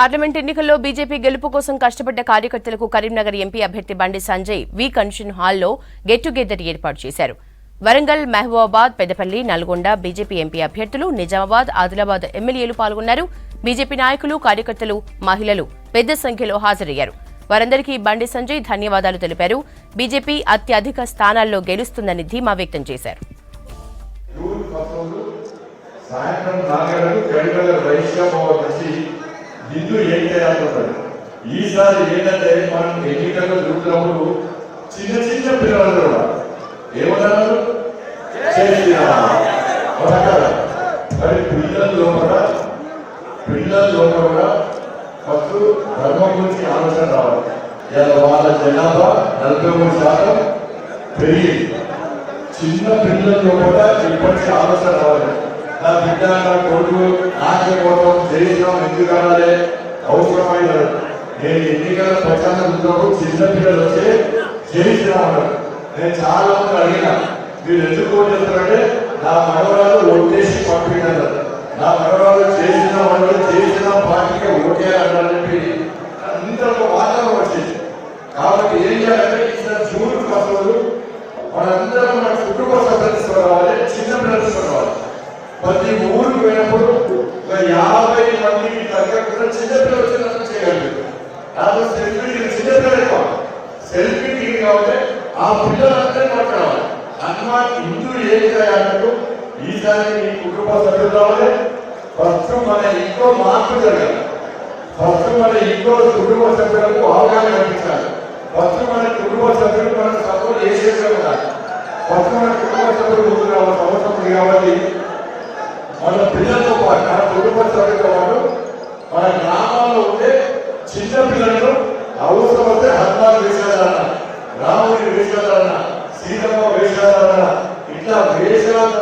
Parliament ఎన్నికల్లో BJP గెలుపు కోసం కష్టపడ్డ కార్యకర్తలకు కరీంనగర్ ఎంపీ అభ్యర్థి బండి సంజయ్ వి కన్వెన్షన్ హాల్లో గెట్ టుగెదర్ ఏర్పాటు చేశారు. వరంగల్, మహబూబాబాద్, పెద్దపల్లి, నల్గొండ బీజేపీ ఎంపీ అభ్యర్థులు, నిజామాబాద్, ఆదిలాబాద్ ఎమ్మెల్యేలు పాల్గొన్నారు. బీజేపీ నాయకులు, కార్యకర్తలు, మహిళలు పెద్ద సంఖ్యలో హాజరయ్యారు. వారందరికీ బండి సంజయ్ ధన్యవాదాలు తెలిపారు. బీజేపీ అత్యధిక స్థానాల్లో గెలుస్తుందని ధీమా వ్యక్తం చేశారు. సాయంత్రం 4 గంటలకు కరీంనగర్ వైశ్య భవన్ నుంచి హిందూ ఏకైనాడు. ఈసారి ఏంటంటే మనం ఎన్నికల్లో చూసినప్పుడు చిన్న చిన్న పిల్లలు కూడా ఏమన్నారు, మరి పిల్లల్లో కూడా ఫస్ట్ ధర్మం గురించి ఆలోచన రావాలి. వాళ్ళ జనాభా 43% పెరిగింది. చిన్న పిల్లల్లో కూడా ఇప్పటికీ ఆలోచన రావాలి. నా బిడ్డ, నా కొడుకు ఆశ కోసం దేశం ఎందుకు కావాలి అవసరమైన. నేను ఎన్నికల ప్రచారం ఉన్నప్పుడు చిన్నపిల్లలు వచ్చి జయించినామన్నారు. నేను చాలా మంది అడిగినా, మీరు ఎందుకు చేస్తారంటే నా మనవరాలు ఓటేసి పంపించారు, నా మనవరాలు చేసిన వాళ్ళు చేసిన పార్టీకి ఓటేయాలని చెప్పి ఇంత వాతావరణం వచ్చింది. కాబట్టి ఏం చేయాలంటే ఈసారి జూన్ 1 మనందరం మన కుటుంబ సభ్యులు రావాలి, చిన్న పిల్లలు రావాలి. ప్రతి ఊరికి పోయినప్పుడు 50 మందికి తగ్గకుండా చిన్నపిల్లలు వచ్చినట్టు చేయగలరు. నాకు చిన్నపిల్లలు సెల్ఫీ టీవీ కాబట్టి ఆ పిల్లలందరూ మాట్లాడాలి. అన్నమా హిందూ ఏం చేయాలంటూ ఈసారి మీ కుటుంబ సభ్యులు రావాలి. ఫస్ట్ మన ఇంట్లో మార్పు జరగాలి. ఫస్ట్ మన ఇంట్లో కుటుంబ సభ్యులకు అవగాహన కల్పించాలి. ఫస్ట్ మన కుటుంబ సభ్యులు మన సపోర్ట్ చేసేట్టు ఉండాలి. ఫస్ట్ మన కుటుంబ సభ్యులు ముందు అవసరం కాబట్టి మన పిల్లలతో పాటు మన కుటుంబ సభ్యులతో పాటు మన గ్రామాల్లో ఉండే చిన్న పిల్లలను అవసరం వస్తే హనుమాన్ వేషాలన్నా, రాముడి వేషాలన్నా, సీతమ్మ వేషాలన్నా, ఇట్లా వేషాలన్నా